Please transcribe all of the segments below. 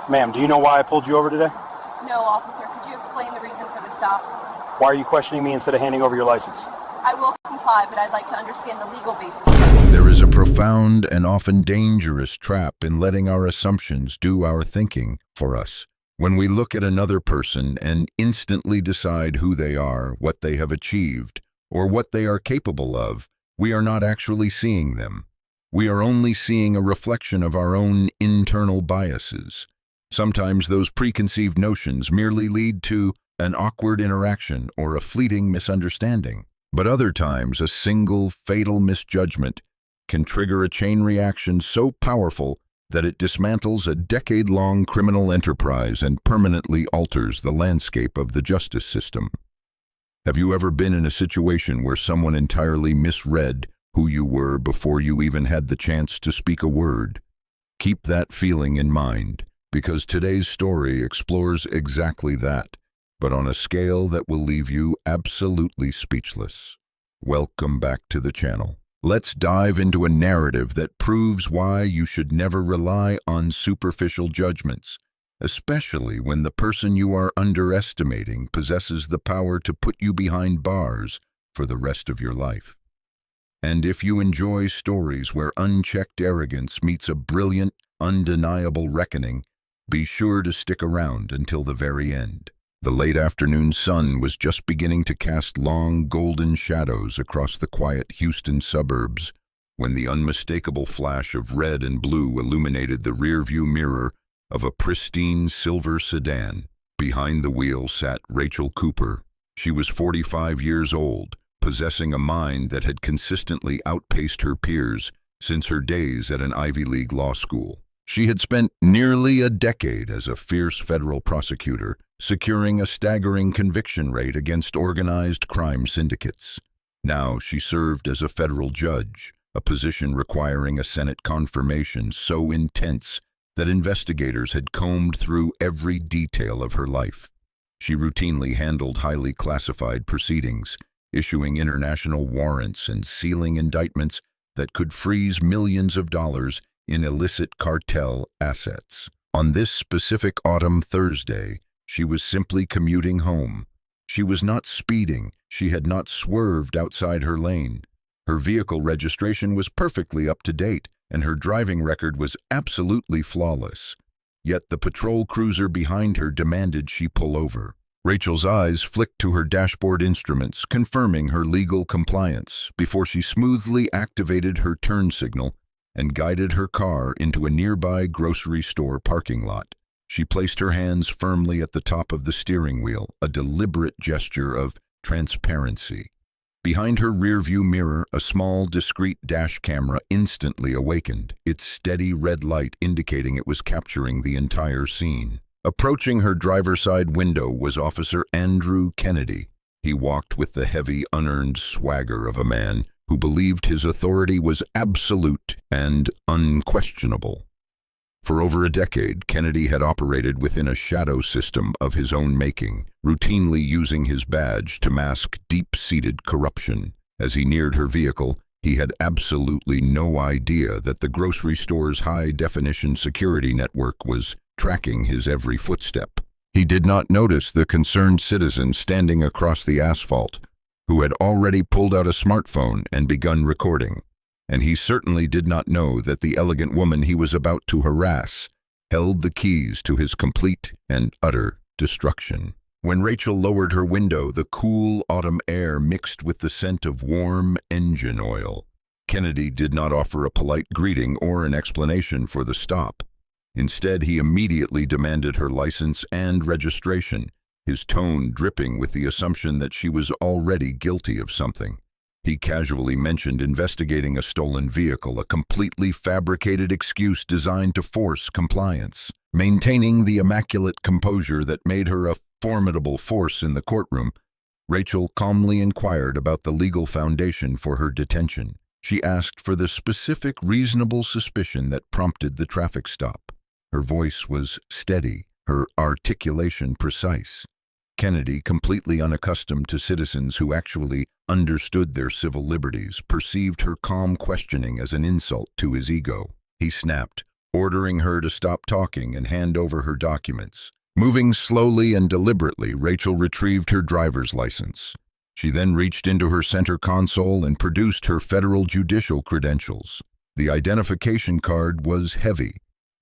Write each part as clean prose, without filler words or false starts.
Ma'am, do you know why I pulled you over today? No, officer. Could you explain the reason for the stop? Why are you questioning me instead of handing over your license? I will comply, but I'd like to understand the legal basis first. There is a profound and often dangerous trap in letting our assumptions do our thinking for us. When we look at another person and instantly decide who they are, what they have achieved, or what they are capable of, we are not actually seeing them. We are only seeing a reflection of our own internal biases. Sometimes those preconceived notions merely lead to an awkward interaction or a fleeting misunderstanding. But other times, a single fatal misjudgment can trigger a chain reaction so powerful that it dismantles a decade-long criminal enterprise and permanently alters the landscape of the justice system. Have you ever been in a situation where someone entirely misread who you were before you even had the chance to speak a word? Keep that feeling in mind, because today's story explores exactly that, but on a scale that will leave you absolutely speechless. Welcome back to the channel. Let's dive into a narrative that proves why you should never rely on superficial judgments, especially when the person you are underestimating possesses the power to put you behind bars for the rest of your life. And if you enjoy stories where unchecked arrogance meets a brilliant, undeniable reckoning, be sure to stick around until the very end. The late afternoon sun was just beginning to cast long, golden shadows across the quiet Houston suburbs when the unmistakable flash of red and blue illuminated the rearview mirror of a pristine silver sedan. Behind the wheel sat Rachel Cooper. She was 45 years old, possessing a mind that had consistently outpaced her peers since her days at an Ivy League law school. She had spent nearly a decade as a fierce federal prosecutor, securing a staggering conviction rate against organized crime syndicates. Now she served as a federal judge, a position requiring a Senate confirmation so intense that investigators had combed through every detail of her life. She routinely handled highly classified proceedings, issuing international warrants and sealing indictments that could freeze millions of dollars in illicit cartel assets. On this specific autumn Thursday, she was simply commuting home. She was not speeding. She had not swerved outside her lane. Her vehicle registration was perfectly up to date, and her driving record was absolutely flawless. Yet the patrol cruiser behind her demanded she pull over. Rachel's eyes flicked to her dashboard instruments, confirming her legal compliance, before she smoothly activated her turn signal and guided her car into a nearby grocery store parking lot. She placed her hands firmly at the top of the steering wheel, a deliberate gesture of transparency. Behind her rearview mirror, a small, discreet dash camera instantly awakened, its steady red light indicating it was capturing the entire scene. Approaching her driver's side window was Officer Andrew Kennedy. He walked with the heavy, unearned swagger of a man who believed his authority was absolute and unquestionable. For over a decade, Kennedy had operated within a shadow system of his own making, routinely using his badge to mask deep-seated corruption. As he neared her vehicle, he had absolutely no idea that the grocery store's high-definition security network was tracking his every footstep. He did not notice the concerned citizen standing across the asphalt, who had already pulled out a smartphone and begun recording. And he certainly did not know that the elegant woman he was about to harass held the keys to his complete and utter destruction. When Rachel lowered her window, the cool autumn air mixed with the scent of warm engine oil. Kennedy did not offer a polite greeting or an explanation for the stop. Instead, he immediately demanded her license and registration, his tone dripping with the assumption that she was already guilty of something. He casually mentioned investigating a stolen vehicle, a completely fabricated excuse designed to force compliance. Maintaining the immaculate composure that made her a formidable force in the courtroom, Rachel calmly inquired about the legal foundation for her detention. She asked for the specific reasonable suspicion that prompted the traffic stop. Her voice was steady, her articulation precise. Kennedy, completely unaccustomed to citizens who actually understood their civil liberties, perceived her calm questioning as an insult to his ego. He snapped, ordering her to stop talking and hand over her documents. Moving slowly and deliberately, Rachel retrieved her driver's license. She then reached into her center console and produced her federal judicial credentials. The identification card was heavy,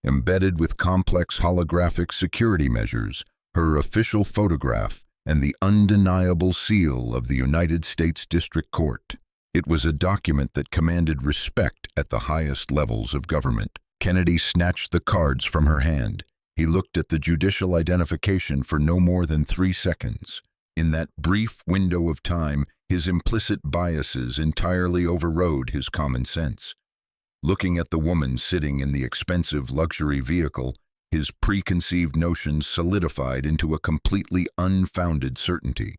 embedded with complex holographic security measures, her official photograph, and the undeniable seal of the United States District Court. It was a document that commanded respect at the highest levels of government. Kennedy snatched the cards from her hand. He looked at the judicial identification for no more than 3 seconds. In that brief window of time, his implicit biases entirely overrode his common sense. Looking at the woman sitting in the expensive luxury vehicle, his preconceived notions solidified into a completely unfounded certainty.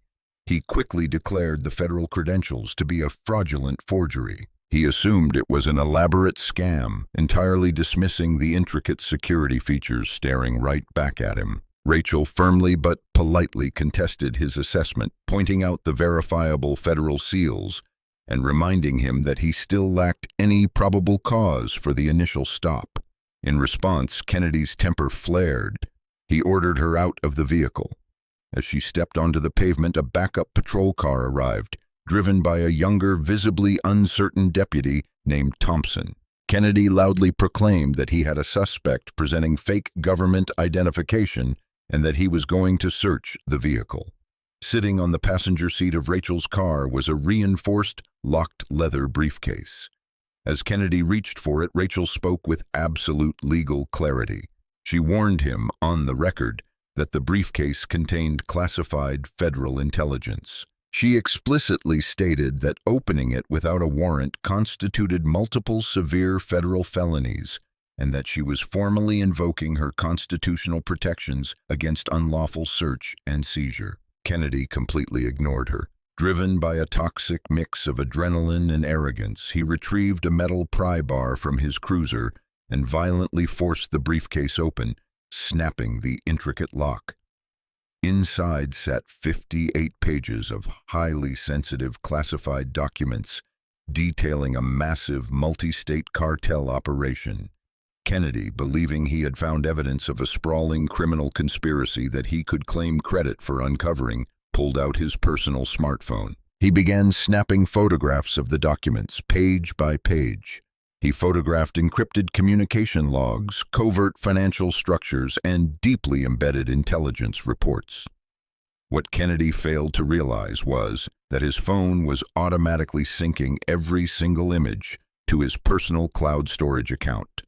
He quickly declared the federal credentials to be a fraudulent forgery. He assumed it was an elaborate scam, entirely dismissing the intricate security features staring right back at him. Rachel firmly but politely contested his assessment, pointing out the verifiable federal seals and reminding him that he still lacked any probable cause for the initial stop. In response, Kennedy's temper flared. He ordered her out of the vehicle. As she stepped onto the pavement, a backup patrol car arrived, driven by a younger, visibly uncertain deputy named Thompson. Kennedy loudly proclaimed that he had a suspect presenting fake government identification and that he was going to search the vehicle. Sitting on the passenger seat of Rachel's car was a reinforced, locked leather briefcase. As Kennedy reached for it, Rachel spoke with absolute legal clarity. She warned him, on the record, that the briefcase contained classified federal intelligence. She explicitly stated that opening it without a warrant constituted multiple severe federal felonies, and that she was formally invoking her constitutional protections against unlawful search and seizure. Kennedy completely ignored her. Driven by a toxic mix of adrenaline and arrogance, he retrieved a metal pry bar from his cruiser and violently forced the briefcase open, snapping the intricate lock. Inside sat 58 pages of highly sensitive classified documents detailing a massive multi-state cartel operation. Kennedy, believing he had found evidence of a sprawling criminal conspiracy that he could claim credit for uncovering, pulled out his personal smartphone. He began snapping photographs of the documents, page by page. He photographed encrypted communication logs, covert financial structures, and deeply embedded intelligence reports. What Kennedy failed to realize was that his phone was automatically syncing every single image to his personal cloud storage account.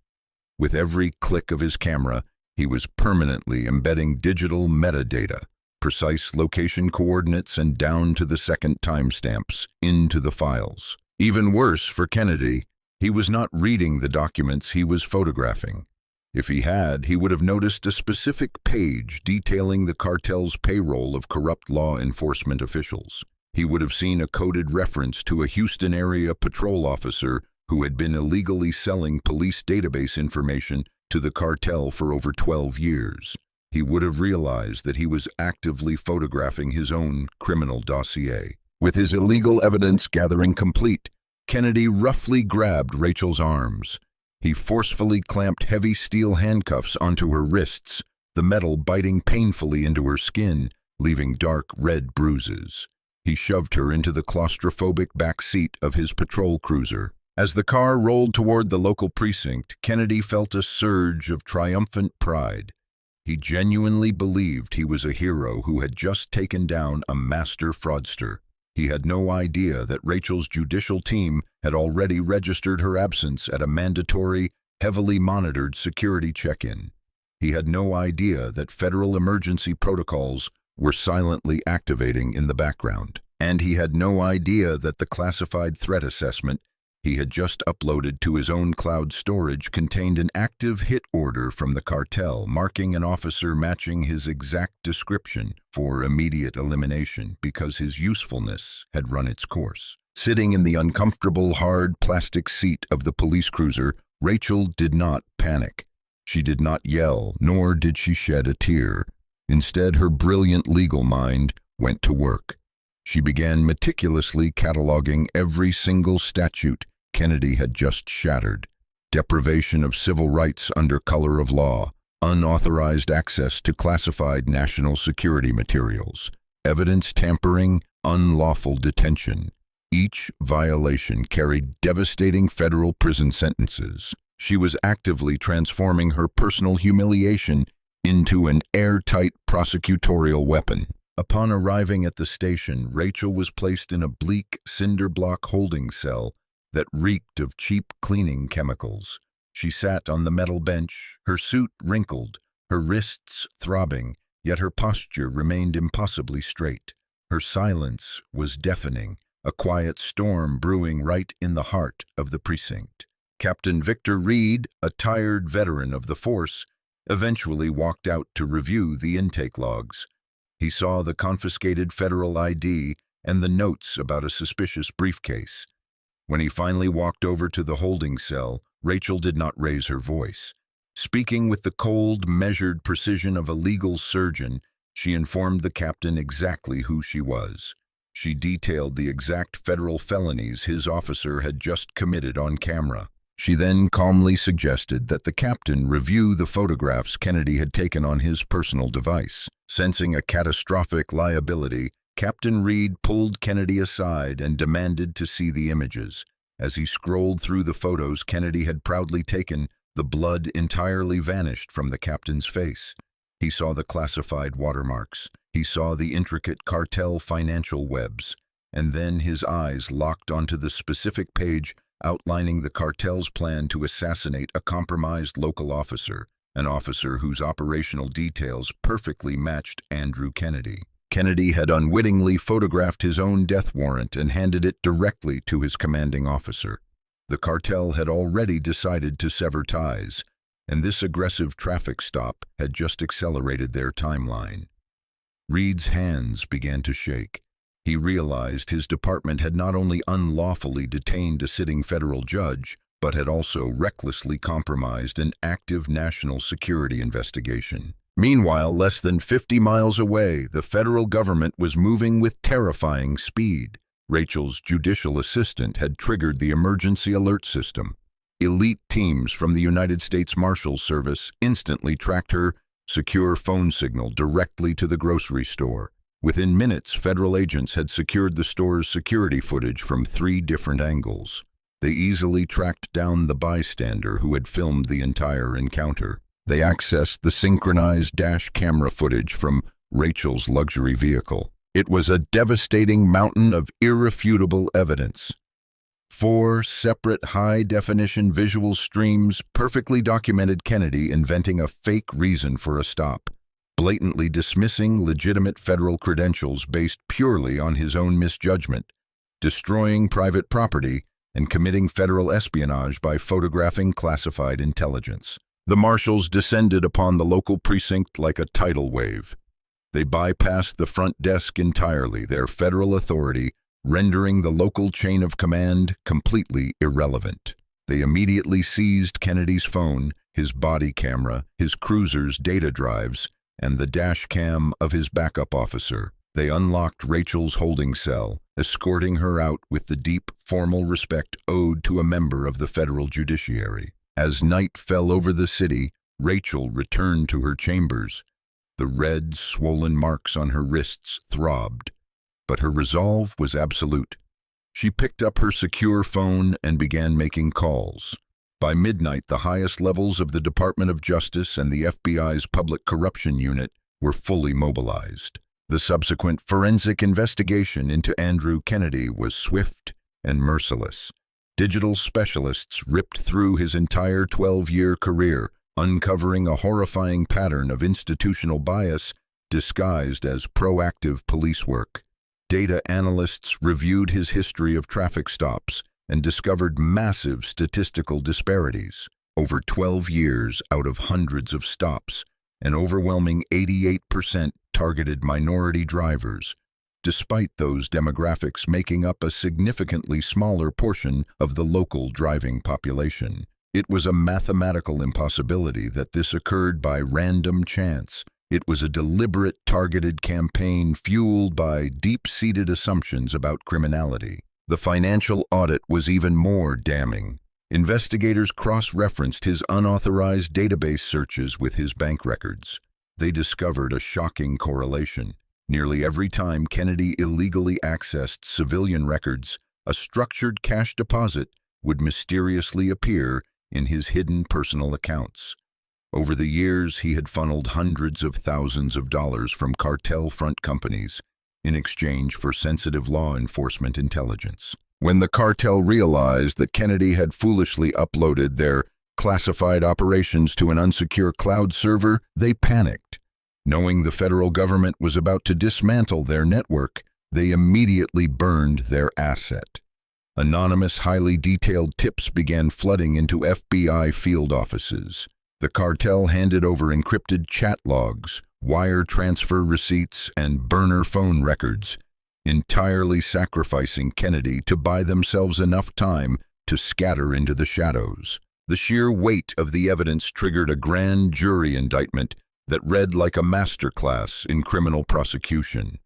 With every click of his camera, he was permanently embedding digital metadata, precise location coordinates and down-to-the-second timestamps into the files. Even worse for Kennedy, he was not reading the documents he was photographing. If he had, he would have noticed a specific page detailing the cartel's payroll of corrupt law enforcement officials. He would have seen a coded reference to a Houston area patrol officer who had been illegally selling police database information to the cartel for over 12 years. He would have realized that he was actively photographing his own criminal dossier. With his illegal evidence gathering complete, Kennedy roughly grabbed Rachel's arms. He forcefully clamped heavy steel handcuffs onto her wrists, the metal biting painfully into her skin, leaving dark red bruises. He shoved her into the claustrophobic back seat of his patrol cruiser. As the car rolled toward the local precinct, Kennedy felt a surge of triumphant pride. He genuinely believed he was a hero who had just taken down a master fraudster. He had no idea that Rachel's judicial team had already registered her absence at a mandatory, heavily monitored security check-in. He had no idea that federal emergency protocols were silently activating in the background. And he had no idea that the classified threat assessment he had just uploaded to his own cloud storage contained an active hit order from the cartel, marking an officer matching his exact description for immediate elimination because his usefulness had run its course. Sitting in the uncomfortable, hard plastic seat of the police cruiser, Rachel did not panic. She did not yell, nor did she shed a tear. Instead, her brilliant legal mind went to work. She began meticulously cataloging every single statute Kennedy had just shattered. deprivation of civil rights under color of law, unauthorized access to classified national security materials, evidence tampering, unlawful detention. Each violation carried devastating federal prison sentences. She was actively transforming her personal humiliation into an airtight prosecutorial weapon. Upon arriving at the station, Rachel was placed in a bleak cinder block holding cell that reeked of cheap cleaning chemicals. She sat on the metal bench, her suit wrinkled, her wrists throbbing, yet her posture remained impossibly straight. Her silence was deafening, a quiet storm brewing right in the heart of the precinct. Captain Victor Reed, a tired veteran of the force, eventually walked out to review the intake logs. He saw the confiscated federal ID and the notes about a suspicious briefcase. When he finally walked over to the holding cell, Rachel did not raise her voice. Speaking with the cold, measured precision of a legal surgeon, she informed the captain exactly who she was. She detailed the exact federal felonies his officer had just committed on camera. She then calmly suggested that the captain review the photographs Kennedy had taken on his personal device. Sensing a catastrophic liability, Captain Reed pulled Kennedy aside and demanded to see the images. As he scrolled through the photos Kennedy had proudly taken, the blood entirely vanished from the captain's face. He saw the classified watermarks. He saw the intricate cartel financial webs. And then his eyes locked onto the specific page outlining the cartel's plan to assassinate a compromised local officer, an officer whose operational details perfectly matched Andrew Kennedy. Kennedy had unwittingly photographed his own death warrant and handed it directly to his commanding officer. The cartel had already decided to sever ties, and this aggressive traffic stop had just accelerated their timeline. Reed's hands began to shake. He realized his department had not only unlawfully detained a sitting federal judge, but had also recklessly compromised an active national security investigation. Meanwhile, less than 50 miles away, the federal government was moving with terrifying speed. Rachel's judicial assistant had triggered the emergency alert system. Elite teams from the United States Marshals Service instantly tracked her secure phone signal directly to the grocery store. Within minutes, federal agents had secured the store's security footage from 3 different angles. They easily tracked down the bystander who had filmed the entire encounter. They accessed the synchronized dash camera footage from Rachel's luxury vehicle. It was a devastating mountain of irrefutable evidence. 4 separate high-definition visual streams perfectly documented Kennedy inventing a fake reason for a stop, blatantly dismissing legitimate federal credentials based purely on his own misjudgment, destroying private property, and committing federal espionage by photographing classified intelligence. The marshals descended upon the local precinct like a tidal wave. They bypassed the front desk entirely, their federal authority rendering the local chain of command completely irrelevant. They immediately seized Kennedy's phone, his body camera, his cruiser's data drives, and the dash cam of his backup officer. They unlocked Rachel's holding cell, escorting her out with the deep, formal respect owed to a member of the federal judiciary. As night fell over the city, Rachel returned to her chambers. The red, swollen marks on her wrists throbbed, but her resolve was absolute. She picked up her secure phone and began making calls. By midnight, the highest levels of the Department of Justice and the FBI's Public Corruption Unit were fully mobilized. The subsequent forensic investigation into Andrew Kennedy was swift and merciless. Digital specialists ripped through his entire 12-year career, uncovering a horrifying pattern of institutional bias disguised as proactive police work. Data analysts reviewed his history of traffic stops and discovered massive statistical disparities. Over 12 years out of hundreds of stops, an overwhelming 88% targeted minority drivers, despite those demographics making up a significantly smaller portion of the local driving population. It was a mathematical impossibility that this occurred by random chance. It was a deliberate, targeted campaign fueled by deep-seated assumptions about criminality. The financial audit was even more damning. Investigators cross-referenced his unauthorized database searches with his bank records. They discovered a shocking correlation. Nearly every time Kennedy illegally accessed civilian records, a structured cash deposit would mysteriously appear in his hidden personal accounts. Over the years, he had funneled hundreds of thousands of dollars from cartel front companies in exchange for sensitive law enforcement intelligence. When the cartel realized that Kennedy had foolishly uploaded their classified operations to an unsecure cloud server, they panicked. Knowing the federal government was about to dismantle their network, they immediately burned their asset. Anonymous, highly detailed tips began flooding into FBI field offices. The cartel handed over encrypted chat logs, wire transfer receipts, and burner phone records, entirely sacrificing Kennedy to buy themselves enough time to scatter into the shadows. The sheer weight of the evidence triggered a grand jury indictment that read like a masterclass in criminal prosecution.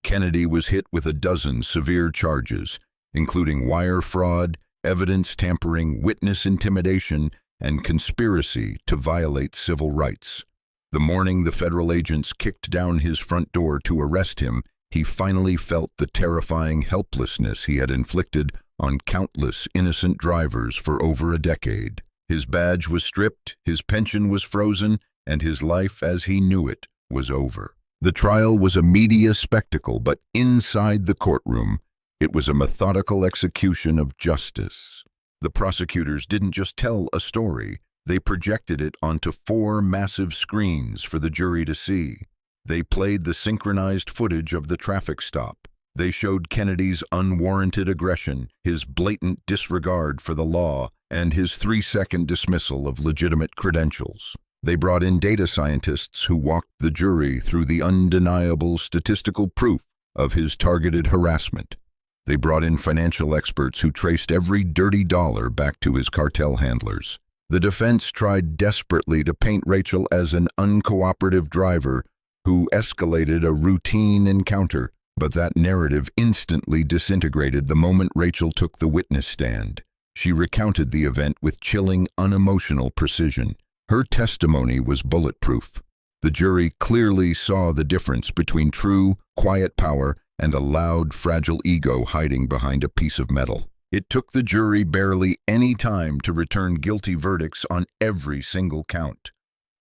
Kennedy was hit with a dozen severe charges, including wire fraud, evidence tampering, witness intimidation, and conspiracy to violate civil rights. The morning the federal agents kicked down his front door to arrest him, he finally felt the terrifying helplessness he had inflicted on countless innocent drivers for over a decade. His badge was stripped, his pension was frozen, and his life as he knew it was over. The trial was a media spectacle, but inside the courtroom, it was a methodical execution of justice. The prosecutors didn't just tell a story, they projected it onto 4 massive screens for the jury to see. They played the synchronized footage of the traffic stop. They showed Kennedy's unwarranted aggression, his blatant disregard for the law, and his 3-second dismissal of legitimate credentials. They brought in data scientists who walked the jury through the undeniable statistical proof of his targeted harassment. They brought in financial experts who traced every dirty dollar back to his cartel handlers. The defense tried desperately to paint Rachel as an uncooperative driver who escalated a routine encounter, but that narrative instantly disintegrated the moment Rachel took the witness stand. She recounted the event with chilling, unemotional precision. Her testimony was bulletproof. The jury clearly saw the difference between true, quiet power and a loud, fragile ego hiding behind a piece of metal. It took the jury barely any time to return guilty verdicts on every single count.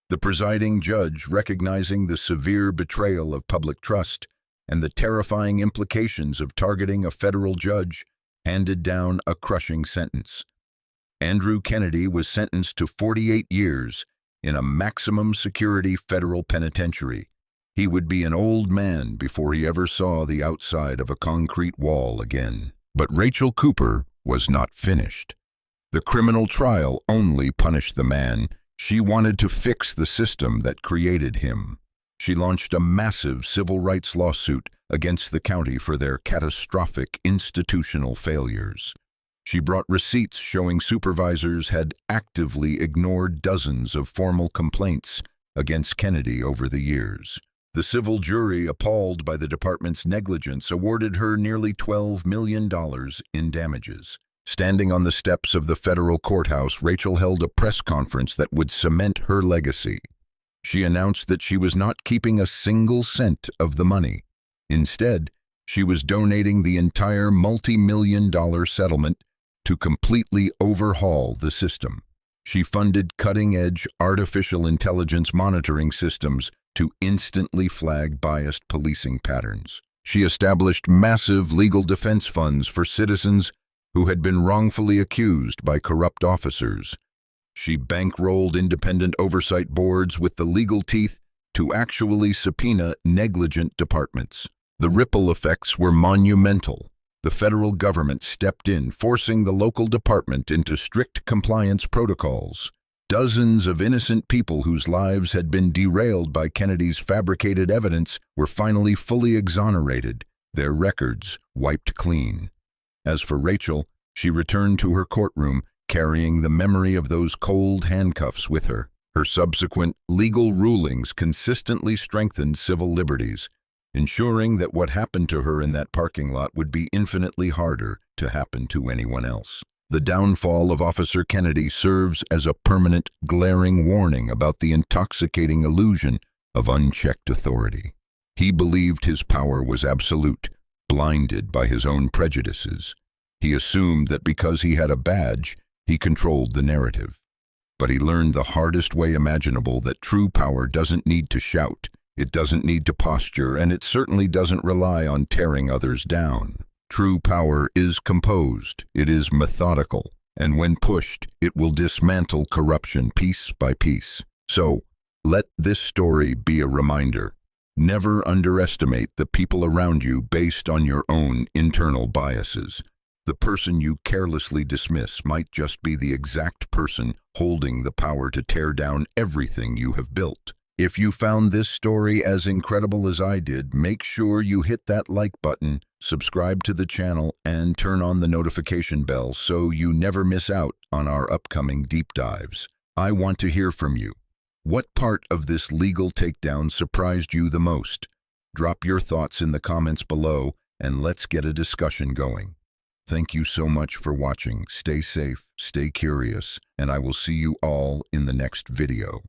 The presiding judge, recognizing the severe betrayal of public trust and the terrifying implications of targeting a federal judge, handed down a crushing sentence. Andrew Kennedy was sentenced to 48 years in a maximum security federal penitentiary. He would be an old man before he ever saw the outside of a concrete wall again. But Rachel Cooper was not finished. The criminal trial only punished the man. She wanted to fix the system that created him. She launched a massive civil rights lawsuit against the county for their catastrophic institutional failures. She brought receipts showing supervisors had actively ignored dozens of formal complaints against Kennedy over the years. The civil jury, appalled by the department's negligence, awarded her nearly $12 million in damages. Standing on the steps of the federal courthouse, Rachel held a press conference that would cement her legacy. She announced that she was not keeping a single cent of the money. Instead, she was donating the entire multi-million-dollar settlement to completely overhaul the system. She funded cutting-edge artificial intelligence monitoring systems to instantly flag biased policing patterns. She established massive legal defense funds for citizens who had been wrongfully accused by corrupt officers. She bankrolled independent oversight boards with the legal teeth to actually subpoena negligent departments. The ripple effects were monumental. The federal government stepped in, forcing the local department into strict compliance protocols. Dozens of innocent people whose lives had been derailed by Kennedy's fabricated evidence were finally fully exonerated, their records wiped clean. As for Rachel, she returned to her courtroom, carrying the memory of those cold handcuffs with her. Her subsequent legal rulings consistently strengthened civil liberties, ensuring that what happened to her in that parking lot would be infinitely harder to happen to anyone else. The downfall of Officer Kennedy serves as a permanent, glaring warning about the intoxicating illusion of unchecked authority. He believed his power was absolute, blinded by his own prejudices. He assumed that because he had a badge, he controlled the narrative. But he learned the hardest way imaginable that true power doesn't need to shout, it doesn't need to posture, and it certainly doesn't rely on tearing others down. True power is composed, it is methodical, and when pushed, it will dismantle corruption piece by piece. So, let this story be a reminder. Never underestimate the people around you based on your own internal biases. The person you carelessly dismiss might just be the exact person holding the power to tear down everything you have built. If you found this story as incredible as I did, make sure you hit that like button, subscribe to the channel, and turn on the notification bell so you never miss out on our upcoming deep dives. I want to hear from you. What part of this legal takedown surprised you the most? Drop your thoughts in the comments below, and let's get a discussion going. Thank you so much for watching. Stay safe, stay curious, and I will see you all in the next video.